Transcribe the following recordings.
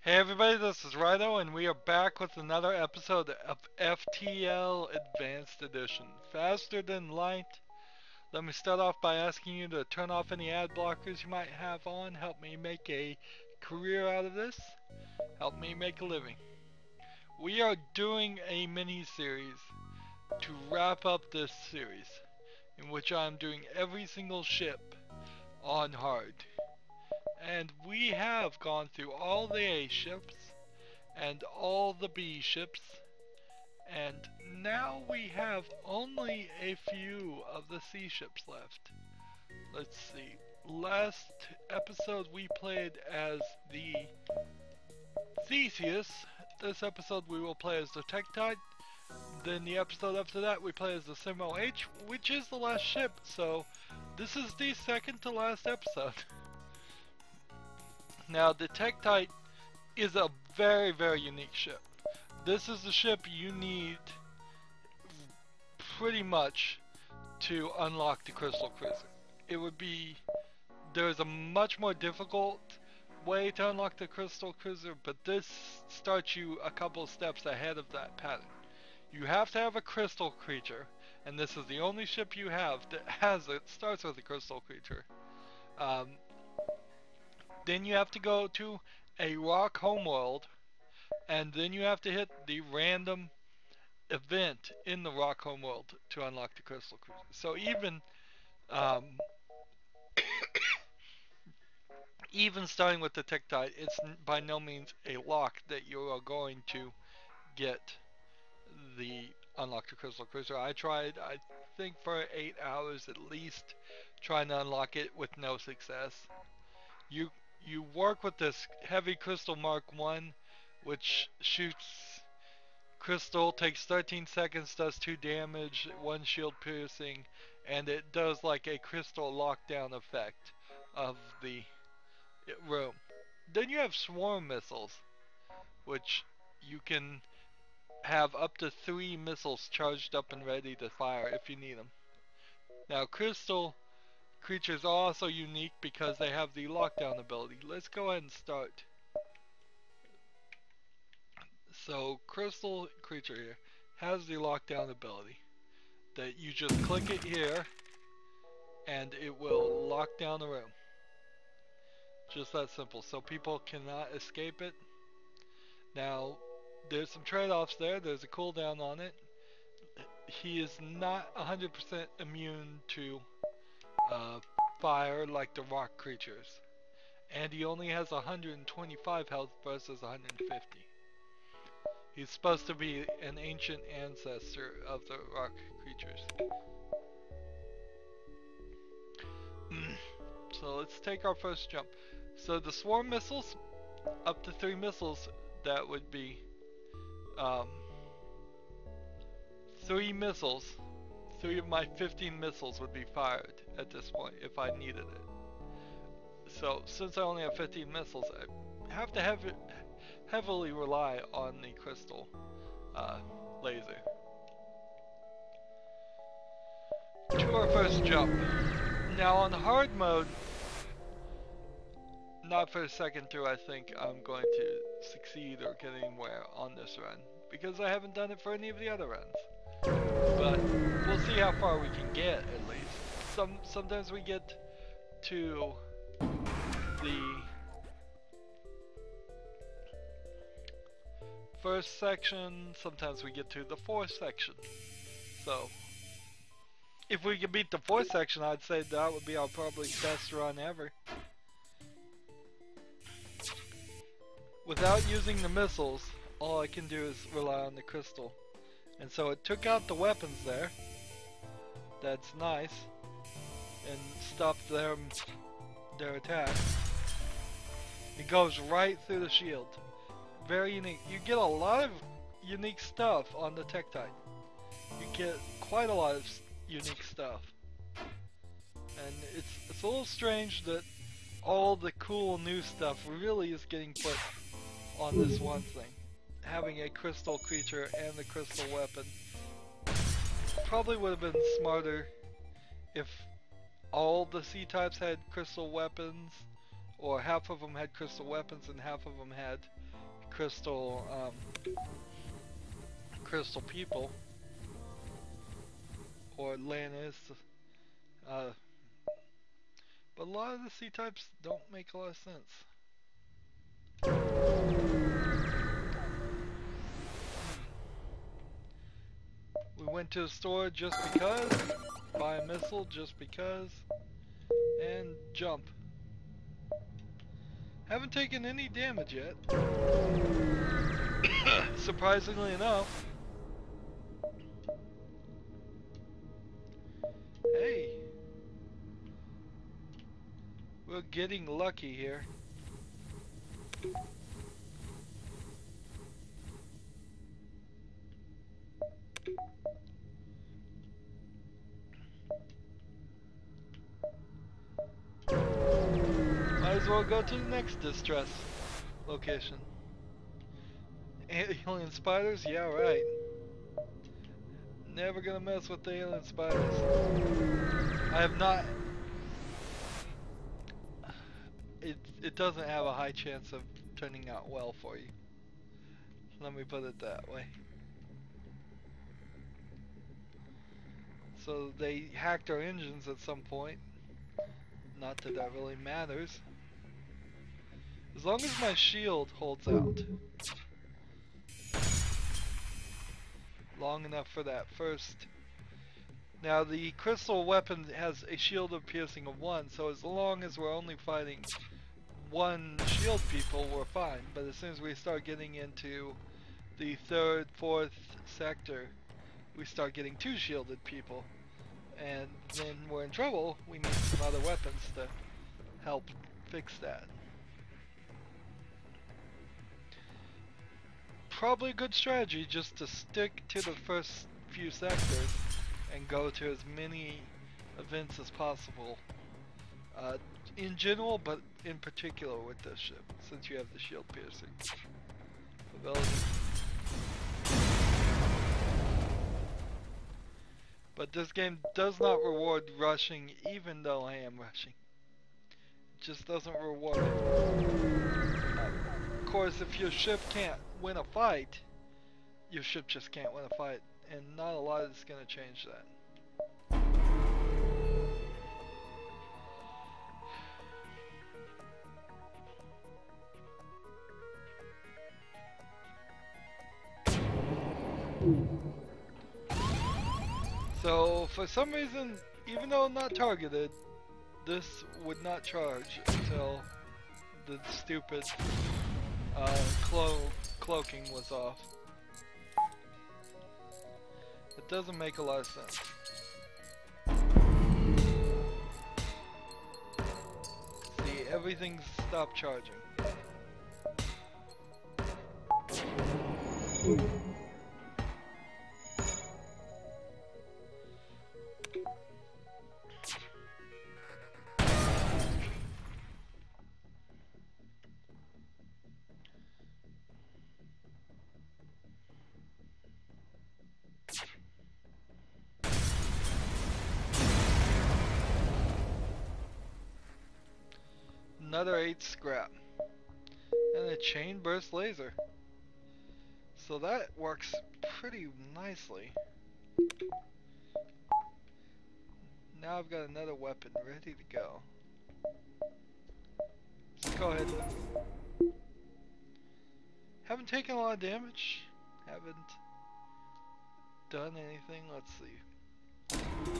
Hey everybody, this is Rydo, and we are back with another episode of FTL Advanced Edition. Faster than light. Let me start off by asking you to turn off any ad blockers you might have on. Help me make a career out of this. Help me make a living. We are doing a mini-series to wrap up this series, in which I'm doing every single ship on hard. And we have gone through all the A ships and all the B ships, and now we have only a few of the C ships left. Let's see. Last episode we played as the Theseus. This episode we will play as the Tektite. Then the episode after that we play as the Simo H, which is the last ship, so this is the second to last episode. Now the Tektite is a very unique ship. This is the ship you need pretty much to unlock the Crystal Cruiser. It would be, there's a much more difficult way to unlock the Crystal Cruiser, but this starts you a couple of steps ahead of that pattern. You have to have a crystal creature, and this is the only ship you have that has it, starts with a crystal creature. Then you have to go to a rock homeworld, and then you have to hit the random event in the rock homeworld to unlock the crystal cruiser. So um, even starting with the Tektite, it's by no means a lock that you are going to get the unlock the crystal cruiser. I tried, I think for 8 hours at least, trying to unlock it with no success. You work with this heavy crystal Mark 1, which shoots crystal, takes 13 seconds, does 2 damage, 1 shield piercing, and it does like a crystal lockdown effect of the room. Then you have swarm missiles, which you can have up to 3 missiles charged up and ready to fire if you need them. Now crystal creatures are also unique because they have the lockdown ability. Let's go ahead and start. So crystal creature here has the lockdown ability that you just click it here and it will lock down the room. Just that simple. So people cannot escape it. Now there's some trade-offs there. There's a cooldown on it. He is not 100% immune to fire like the rock creatures. And he only has 125 health versus 150. He's supposed to be an ancient ancestor of the rock creatures. So let's take our first jump. So the swarm missiles, up to 3 missiles, that would be 3 missiles. 3 of my 15 missiles would be fired at this point if I needed it. So since I only have 15 missiles, I have to heavily rely on the crystal laser. To our first jump. Now on hard mode, not for a second through I think I'm going to succeed or get anywhere on this run, because I haven't done it for any of the other runs. But we'll see how far we can get at least. Sometimes we get to the first section, sometimes we get to the fourth section. So if we can beat the fourth section, I'd say that would be our probably best run ever. Without using the missiles, all I can do is rely on the crystal. And so it took out the weapons there. That's nice. And stopped their attack. It goes right through the shield. Very unique. You get a lot of unique stuff on the Tektite. You get quite a lot of unique stuff. And it's a little strange that all the cool new stuff really is getting put on this one thing. Having a crystal creature and the crystal weapon probably would have been smarter if all the C-types had crystal weapons, or half of them had crystal weapons and half of them had crystal crystal people or Atlantis. But a lot of the C types don't make a lot of sense. We went to a store just because, buy a missile just because, and jump. Haven't taken any damage yet. Surprisingly enough. Hey. We're getting lucky here. Might as well go to the next distress location. Alien spiders? Yeah, right. Never gonna mess with the alien spiders. I have not... It doesn't have a high chance of turning out well for you. Let me put it that way. So they hacked our engines at some point. Not that that really matters. As long as my shield holds out. Long enough for that first. Now the crystal weapon has a shield of piercing of 1, so as long as we're only fighting 1 shield people, we're fine. But as soon as we start getting into the 3rd, 4th sector, we start getting 2 shielded people. And then we're in trouble. We need some other weapons to help fix that. Probably a good strategy just to stick to the first few sectors and go to as many events as possible. In general, but in particular with this ship, since you have the shield piercing ability. But this game does not reward rushing, even though I am rushing. It just doesn't reward it. Of course, if your ship can't win a fight, your ship just can't win a fight, and not a lot is going to change that. So, for some reason, even though not targeted, this would not charge until the stupid cloaking was off. It doesn't make a lot of sense. See, everything's stopped charging. Another 8 scrap. And a chain burst laser. So that works pretty nicely. Now I've got another weapon ready to go. Let's go ahead. Haven't taken a lot of damage. Haven't done anything. Let's see.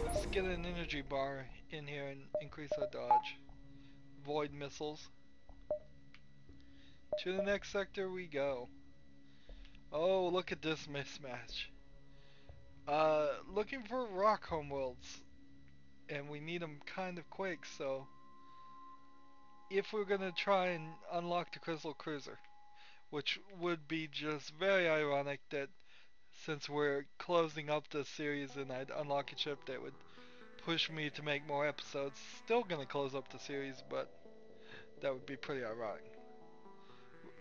Let's get an energy bar in here and increase our dodge. Void missiles. To the next sector we go. Oh, look at this mismatch. Looking for rock homeworlds, and we need them kind of quick, so if we're gonna try and unlock the Crystal Cruiser, which would be just very ironic that since we're closing up the series and I'd unlock a ship that would push me to make more episodes. Still gonna close up the series, but that would be pretty ironic.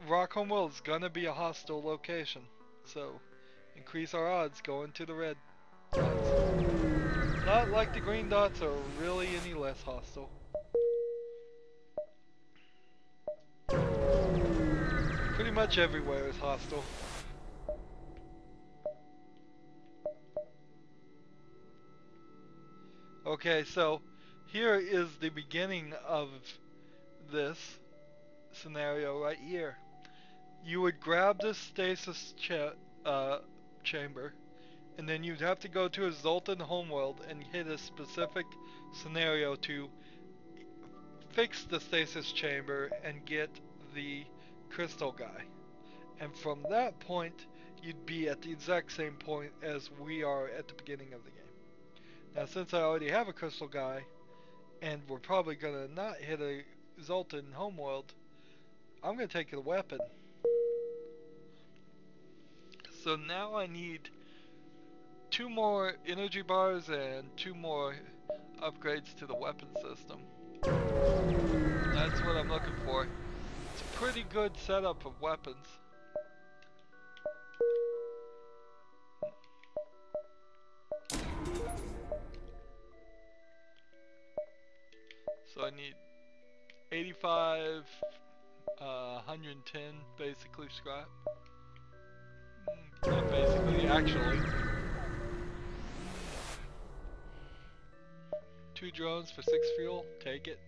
Rockholm World is gonna be a hostile location, so increase our odds going to the red dots. Not like the green dots are really any less hostile. Pretty pretty much everywhere is hostile. Okay, so here is the beginning of this scenario right here. You would grab this stasis chamber, and then you'd have to go to a Zoltan homeworld and hit a specific scenario to fix the stasis chamber and get the crystal guy. And from that point, you'd be at the exact same point as we are at the beginning of the game. Now, since I already have a crystal guy, and we're probably gonna not hit a Zoltan homeworld, I'm gonna take the weapon. So now I need 2 more energy bars and 2 more upgrades to the weapon system. That's what I'm looking for. It's a pretty good setup of weapons. So I need 85, 110 basically scrap. Not basically, actually. 2 drones for 6 fuel, take it.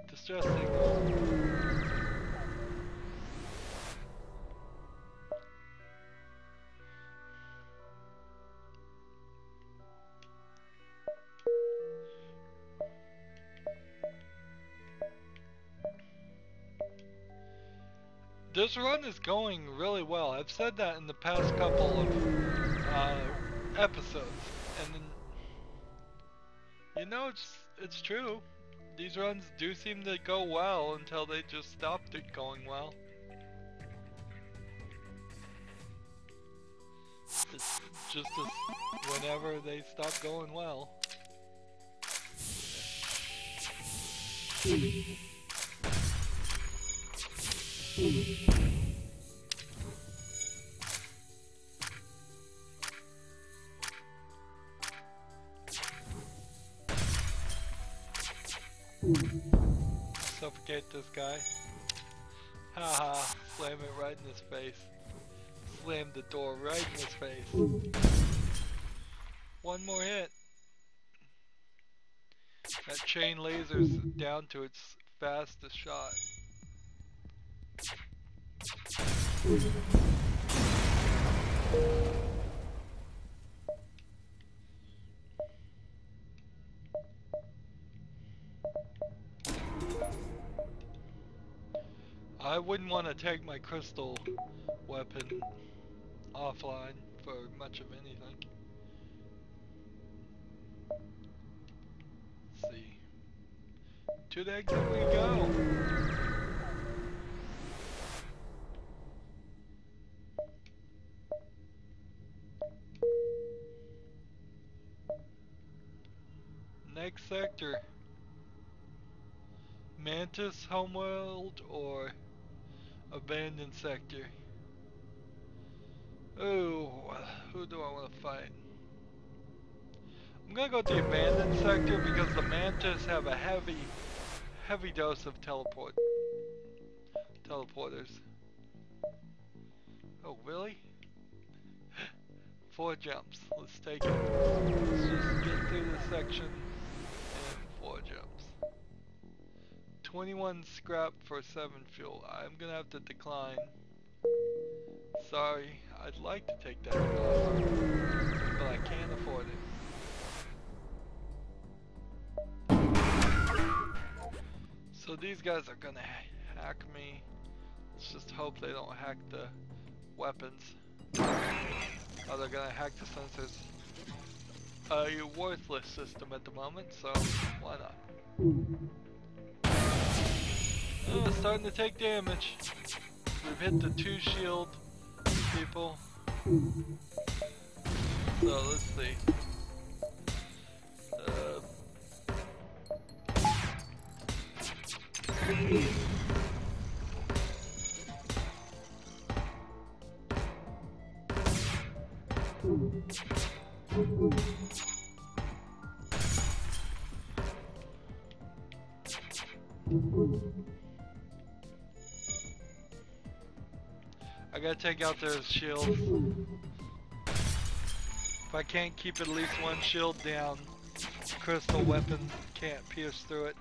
Distress signal. This run is going really well. I've said that in the past couple of episodes, and then, you know, it's true. These runs do seem to go well until they just stopped it going well. It's just as whenever they stop going well. Suffocate this guy. Haha, slam it right in his face. Slam the door right in his face. 1 more hit. That chain laser's down to its fastest shot. I wouldn't want to take my crystal weapon offline for much of anything. Let's see. To the exit we go! Next sector. Mantis homeworld or abandoned sector? Oh, who do I want to fight? I'm gonna go to the abandoned sector because the Mantis have a heavy dose of teleporters. Oh, really? 4 jumps. Let's take it. Let's just get through this section and 4 jumps. 21 scrap for 7 fuel. I'm gonna have to decline. Sorry, I'd like to take that offer, but I can't afford it. So these guys are gonna hack me. Let's just hope they don't hack the weapons. Oh, they're gonna hack the sensors. A worthless system at the moment, so why not? Oh, it's starting to take damage. We've hit the 2 shield people. So let's see. I gotta take out their shields. If I can't keep at least one shield down, crystal weapon can't pierce through it.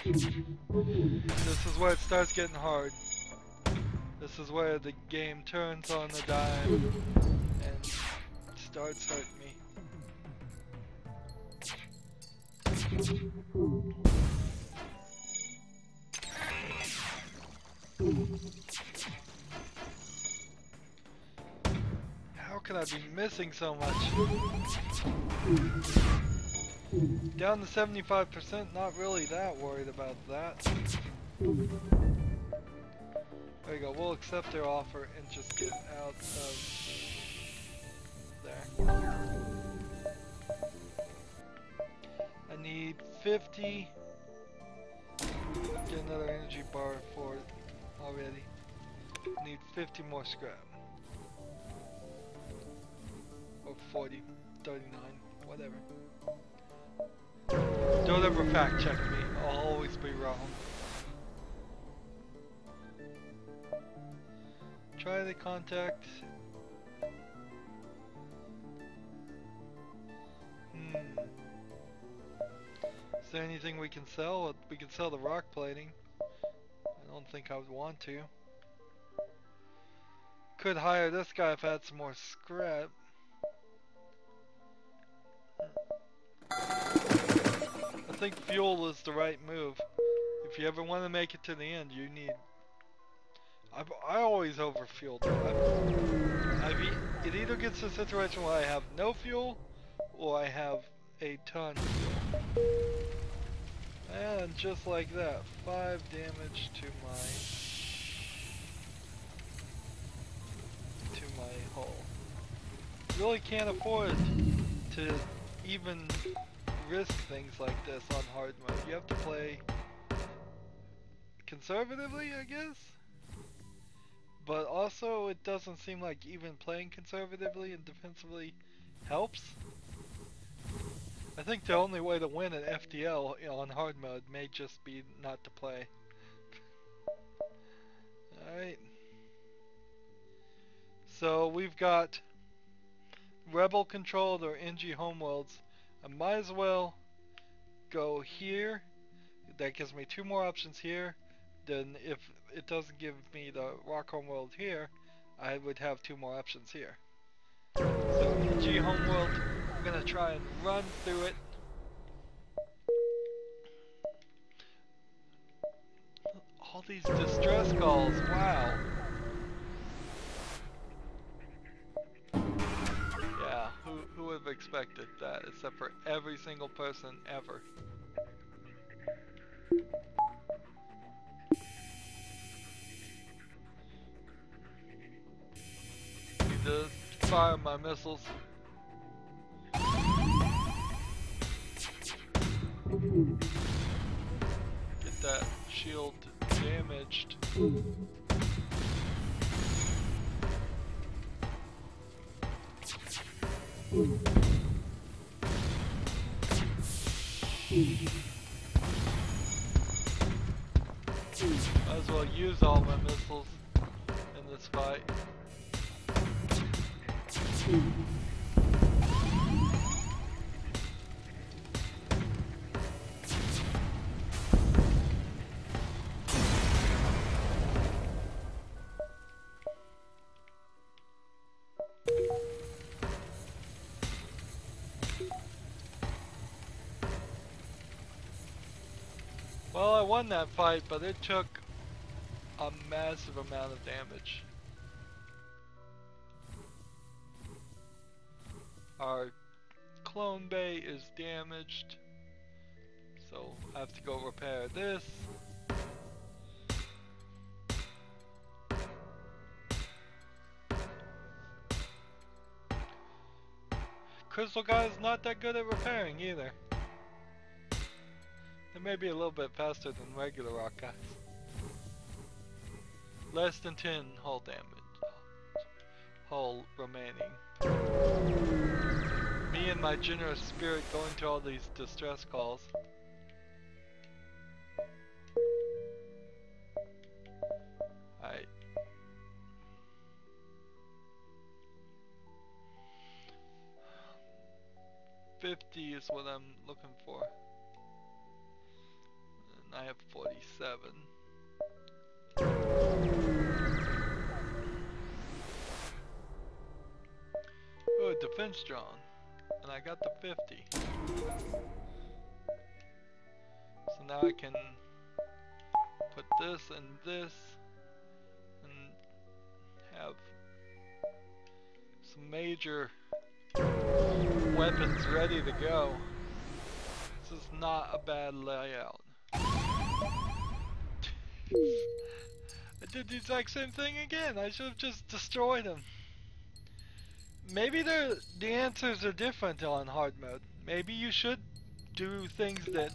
This is where it starts getting hard. This is where the game turns on the dime and starts hurting me. How can I be missing so much? Down to 75%, not really that worried about that. There you go, we'll accept their offer and just get out of there. I need 50. Get another energy bar for it already. Need 50 more scrap. Or 40, 39, whatever. Don't ever fact check me, I'll always be wrong. Try the contact. Is there anything we can sell? We can sell the rock plating. I don't think I would want to. Could hire this guy if I had some more scrap. I think fuel is the right move. If you ever want to make it to the end, you need... I always overfuel. It either gets to a situation where I have no fuel, or I have a ton of fuel. And just like that, 5 damage to my hull. Really can't afford to even risk things like this on hard mode. You have to play conservatively, I guess? But also, it doesn't seem like even playing conservatively and defensively helps. I think the only way to win an FTL on hard mode may just be not to play. Alright. So we've got rebel controlled or NG homeworlds. I might as well go here. That gives me 2 more options here. Then if it doesn't give me the rock homeworld here, I would have 2 more options here. So NG homeworld, I'm gonna try and run through it. All these distress calls, wow. Yeah, who would have expected that, except for every single person ever. Need to fire my missiles. Get that shield damaged. Might as well use all my missiles in this fight. Well, I won that fight, but it took a massive amount of damage. Our clone bay is damaged, so I have to go repair this. Crystal guy's not that good at repairing either. It may be a little bit faster than regular rock guys. Less than 10 hull damage. Hull remaining. Me and my generous spirit going to all these distress calls. just what I'm looking for. And I have 47. Oh, a defense drone. And I got the 50. So now I can put this and this and have some major weapons ready to go. This is not a bad layout. I did the exact same thing again. I should have just destroyed him. Maybe the answers are different on hard mode. Maybe you should do things that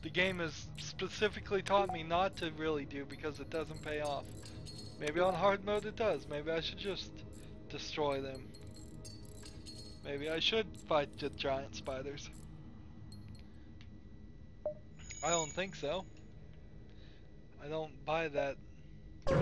the game has specifically taught me not to really do because it doesn't pay off. Maybe on hard mode it does. Maybe I should just destroy them. Maybe I should fight the giant spiders. I don't think so. I don't buy that. But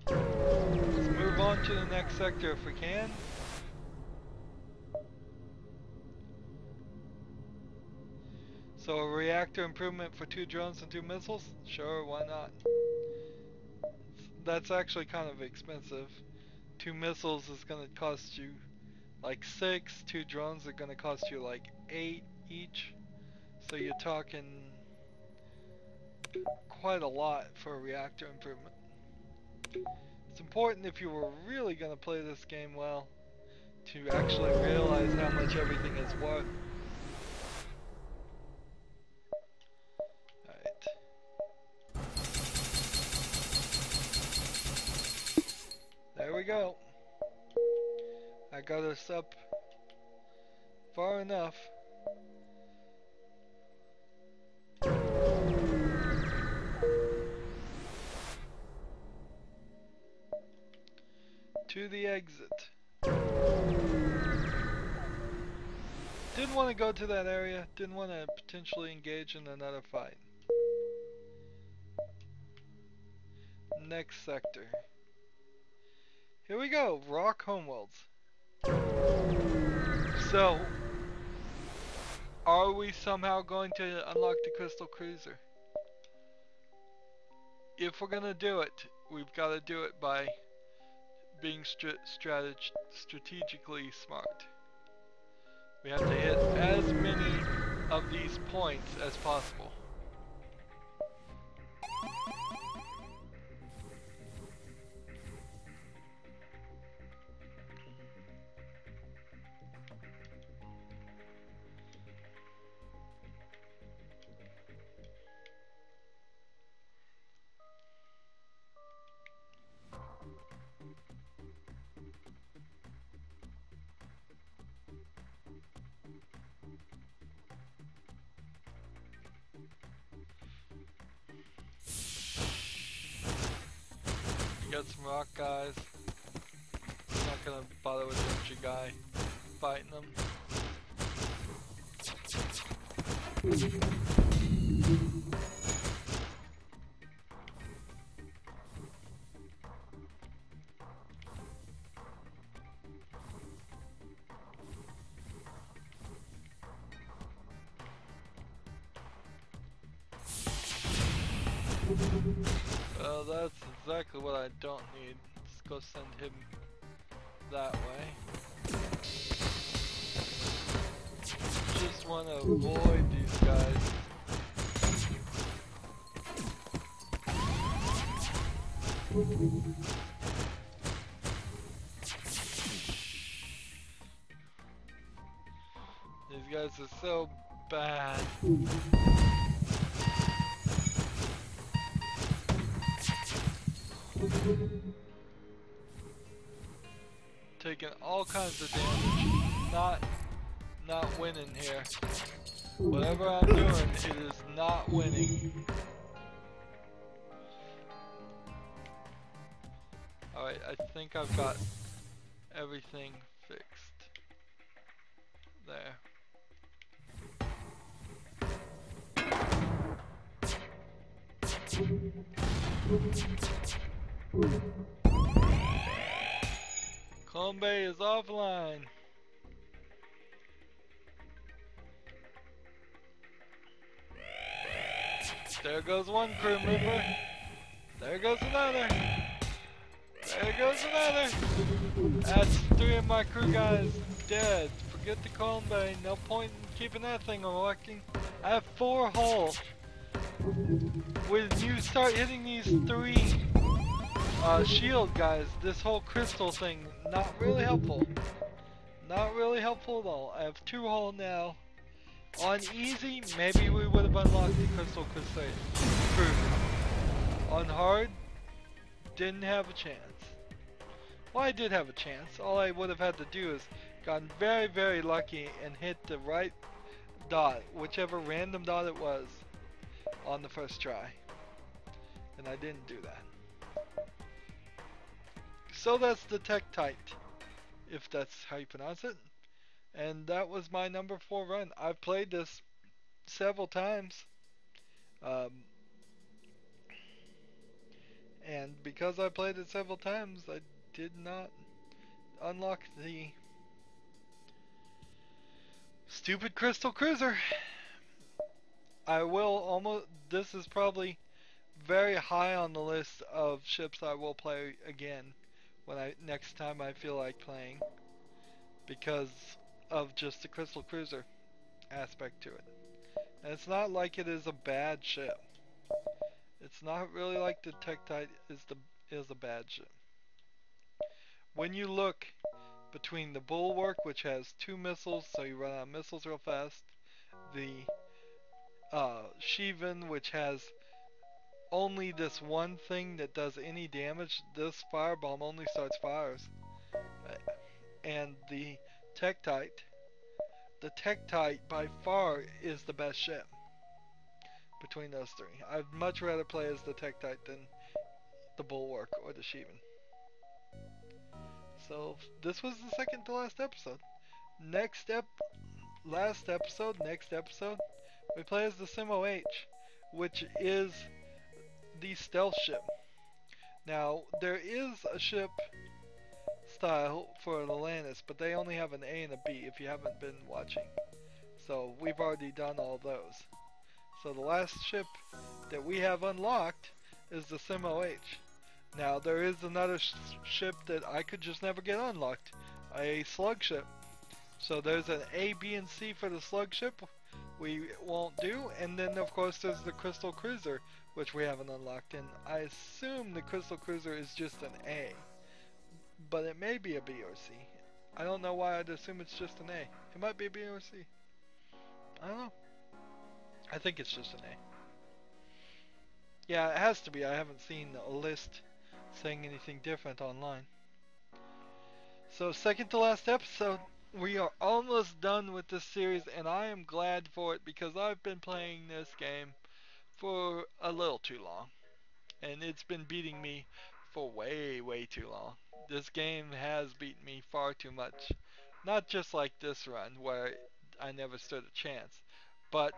let's move on to the next sector if we can. So a reactor improvement for 2 drones and 2 missiles? Sure, why not? That's actually kind of expensive. 2 missiles is going to cost you like 6, 2 drones are going to cost you like 8 each. So you're talking quite a lot for a reactor improvement. It's important if you were really going to play this game well to actually realize how much everything is worth. Alright. There we go. I got us up far enough. To the exit. Didn't want to go to that area. Didn't want to potentially engage in another fight. Next sector. Here we go. Rock homeworlds. So, are we somehow going to unlock the Crystal Cruiser? If we're gonna do it, we've got to do it by being strategically smart. We have to hit as many of these points as possible. Got some rock guys. I'm not gonna bother with the energy guy fighting them. Well, that's exactly what I don't need. Let's go send him that way. Just want to avoid these guys. These guys are so bad. Taking all kinds of damage. Not winning here. Whatever I'm doing, it is not winning. Alright, I think I've got everything fixed. There. Column is offline. There goes one crew member. There goes another. There goes another. That's 3 of my crew guys dead. Forget the column bay. No point in keeping that thing working. I have 4 hull. When you start hitting these 3 shield guys, this whole crystal thing, not really helpful. Not really helpful at all. I have 2 hull now. On easy, maybe we would have unlocked the crystal cruiser. On hard, didn't have a chance. Well, I did have a chance. All I would have had to do is gotten very, very lucky and hit the right dot, whichever random dot it was, on the first try. And I didn't do that. So that's the Tektite, if that's how you pronounce it. And that was my number 4 run. I've played this several times. And because I played it several times, I did not unlock the stupid Crystal Cruiser. I will almost, this is probably very high on the list of ships I will play again when next time I feel like playing, because of just the Crystal Cruiser aspect to it. And it's not like it is a bad ship. It's not really like the Tektite is a bad ship. When you look between the Bulwark, which has 2 missiles, so you run out of missiles real fast, the Shivan, which has only this one thing that does any damage, this firebomb only starts fires, and the Tektite by far is the best ship between those 3. I'd much rather play as the Tektite than the Bulwark or the Shivan. So this was the second to last episode. Next episode, we play as the Simo-H, which is the stealth ship. Now, there is a ship style for Atlantis, but they only have an A and a B if you haven't been watching. So we've already done all those. So the last ship that we have unlocked is the Simo-H. Now there is another ship that I could just never get unlocked, a slug ship. So there's an A, B, and C for the slug ship we won't do, and then of course there's the Crystal Cruiser, which we haven't unlocked, and I assume the Crystal Cruiser is just an A, but it may be a B or C. I don't know why I'd assume it's just an A. It might be a B or C. I don't know. I think it's just an A. Yeah, it has to be. I haven't seen a list saying anything different online. So second to last episode, we are almost done with this series, and I am glad for it because I've been playing this game for a little too long, and it's been beating me for way, way too long. This game has beaten me far too much. Not just like this run where I never stood a chance, but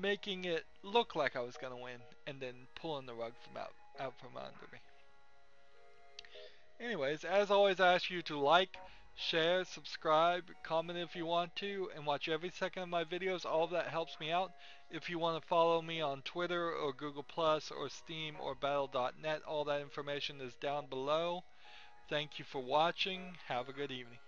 making it look like I was gonna win and then pulling the rug out from under me. Anyways, as always, I ask you to like, share, subscribe, comment if you want to, and watch every second of my videos. All of that helps me out. If you want to follow me on Twitter or Google Plus or Steam or Battle.net, all that information is down below. Thank you for watching. Have a good evening.